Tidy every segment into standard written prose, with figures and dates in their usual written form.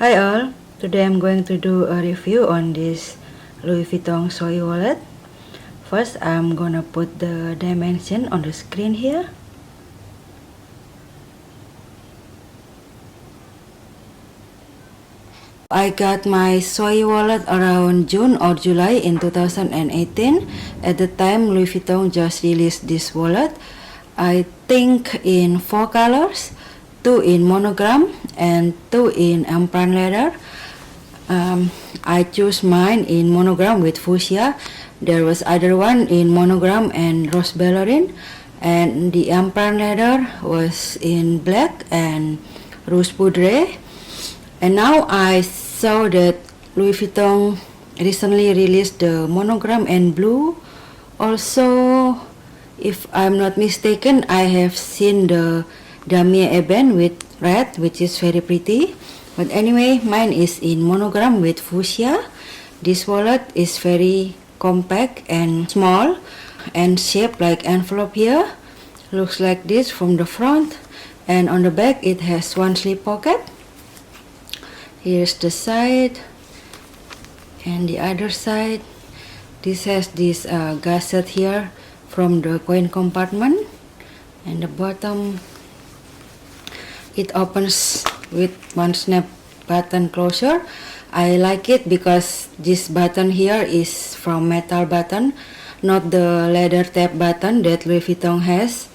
Hi all, today I'm going to do a review on this Louis Vuitton Zoe wallet. First, I'm gonna put the dimension on the screen here. I got my Zoe wallet around June or July in 2018. At the time, Louis Vuitton just released this wallet. I think in 4 colors, 2 in monogram and 2 in empreinte leather. I choose mine in monogram with fuchsia. There was other one in monogram and rose ballerine, and the empreinte leather was in black and rouge poudre. And now I saw that Louis Vuitton recently released the monogram and blue. Also, if I'm not mistaken, I have seen the damier ebene with red, which is very pretty. But anyway, mine is in monogram with fuchsia. This wallet is very compact and small and shaped like envelope here. Looks like this from the front, and on the back it has one slip pocket. Here's the side and the other side. This has this gusset here from the coin compartment, and the bottom it opens with one snap button closure. I like it because this button here is from metal button, not the leather tab button that Louis Vuitton has.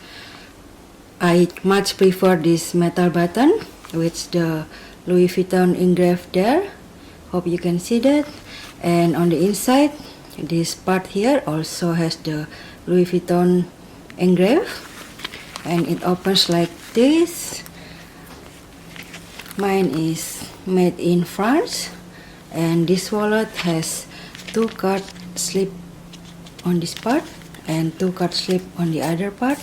I much prefer this metal button with the Louis Vuitton engraved there. Hope you can see that. And on the inside, this part here also has the Louis Vuitton engraved, and it opens like this. Mine is made in France, and this wallet has 2 card slip on this part and 2 card slip on the other part,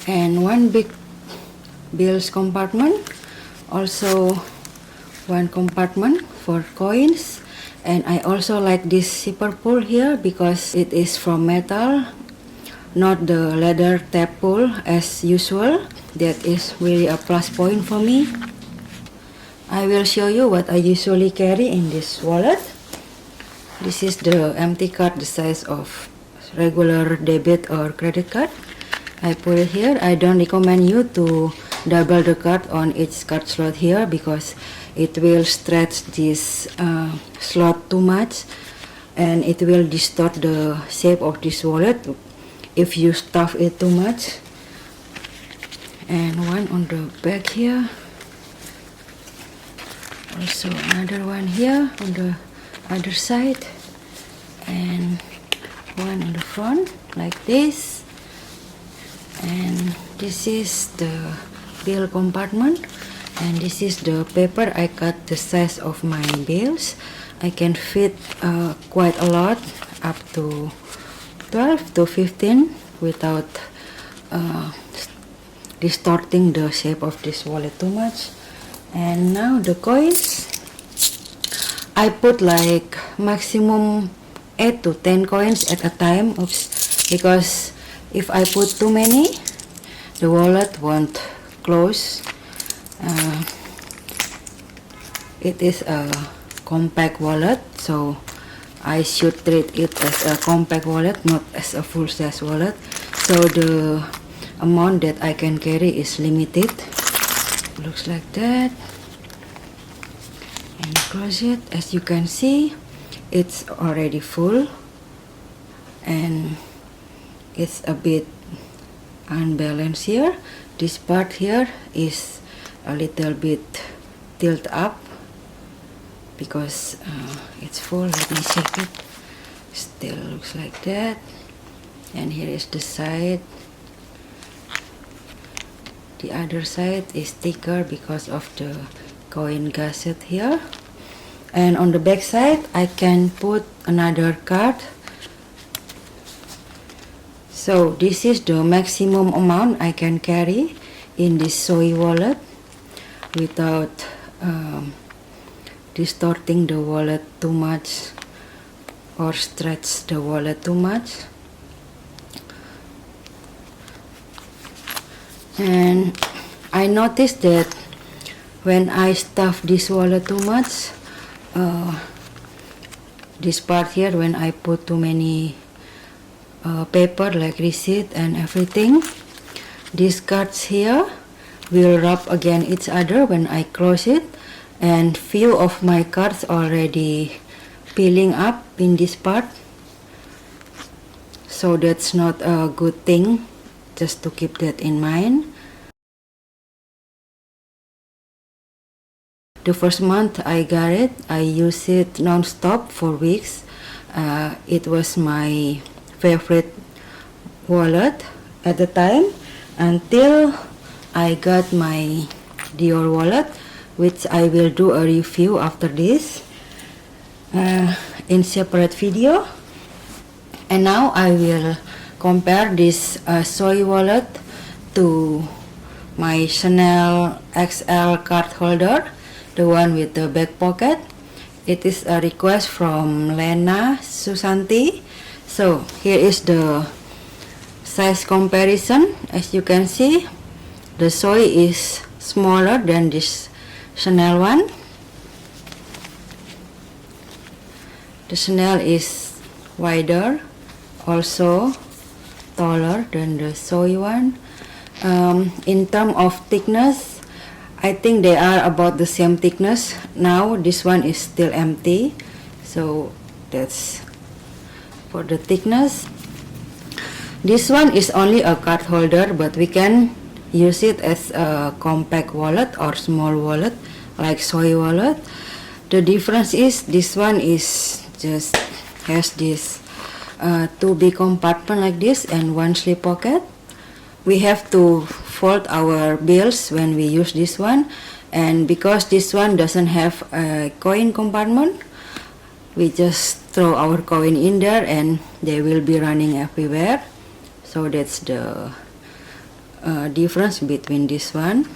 and one big bills compartment, also one compartment for coins. And I also like this zipper pull here because it is from metal, not the leather tab pull as usual. That is really a plus point for me. I will show you what I usually carry in this wallet. This is the empty card, the size of regular debit or credit card. I put it here. I don't recommend you to double the card on each card slot here because it will stretch this slot too much and it will distort the shape of this wallet if you stuff it too much. And one on the back here, also another one here on the other side, and one on the front like this. And this is the bill compartment, and this is the paper. I cut the size of my bills. I can fit quite a lot, up to 12 to 15 without distorting the shape of this wallet too much. And now the coins, I put like maximum 8 to 10 coins at a time. Because if I put too many, the wallet won't close. It is a compact wallet, so I should treat it as a compact wallet, not as a full-size wallet. So the amount that I can carry is limited. Looks like that. And close it. As you can see, it's already full and it's a bit unbalanced here. This part here is a little bit tilt up because it's full. Let me check it. Still looks like that. And here is the side. The other side is thicker because of the coin gusset here. And on the back side, I can put another card. So this is the maximum amount I can carry in this Zoe wallet without distorting the wallet too much or stretch the wallet too much. And I noticed that when I stuff this wallet too much, this part here, when I put too many paper like receipt and everything, these cards here will rub against each other when I close it, and few of my cards already peeling up in this part, so that's not a good thing, just to keep that in mind. The first month I got it, I used it non-stop for weeks. It was my favorite wallet at the time until I got my Dior wallet, which I will do a review after this in separate video. And now I will compare this Zoe wallet to my Chanel XL card holder, the one with the back pocket. It is a request from Lena Susanti. So here is the size comparison. As you can see, the Zoe is smaller than this Chanel one. The Chanel is wider, also taller than the Zoe one. In terms of thickness, I think they are about the same thickness. Now this one is still empty, so that's for the thickness. This one is only a card holder, but we can use it as a compact wallet or small wallet like Zoe wallet. The difference is this one is just has this two big compartment like this and one slip pocket. We have to fold our bills when we use this one, and because this one doesn't have a coin compartment, we just throw our coin in there and they will be running everywhere. So that's the difference between this one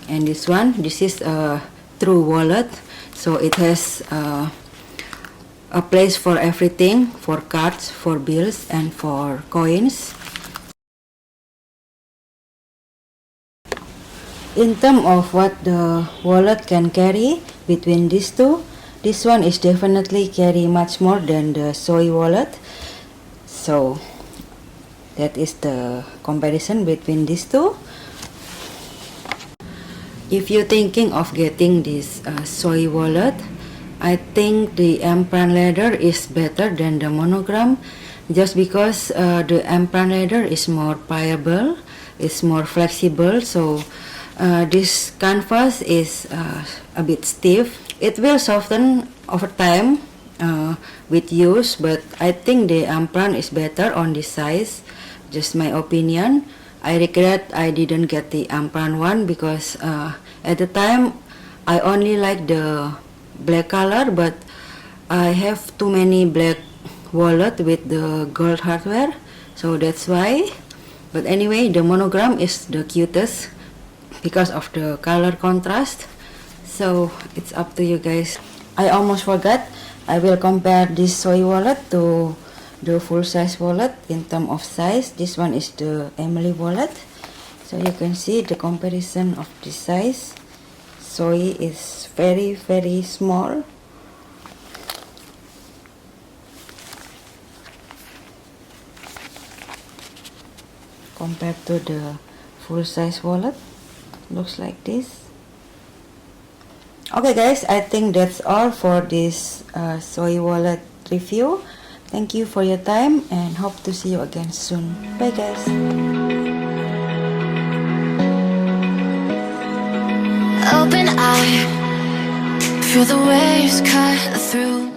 and this one. This is a true wallet, so it has a place for everything, for cards, for bills, and for coins. In terms of what the wallet can carry between these two, this one is definitely carry much more than the Zoe wallet. So that is the comparison between these two. If you're thinking of getting this Zoe wallet, I think the empreinte leather is better than the monogram, just because the empreinte leather is more pliable, it's more flexible. So this canvas is a bit stiff. It will soften over time with use, but I think the empreinte is better on this size. Just my opinion. I regret I didn't get the empreinte one because at the time I only like the black color, but I have too many black wallet with the gold hardware, so that's why. But anyway, the monogram is the cutest because of the color contrast, so it's up to you guys. I almost forgot, I will compare this Zoe wallet to the full size wallet in terms of size. This one is the Emily wallet, so you can see the comparison of this size. Zoe is very small. Compared to the full size wallet, looks like this. Okay guys, I think that's all for this Zoe wallet review. Thank you for your time and hope to see you again soon. Bye guys. Open eye, feel the waves cut through.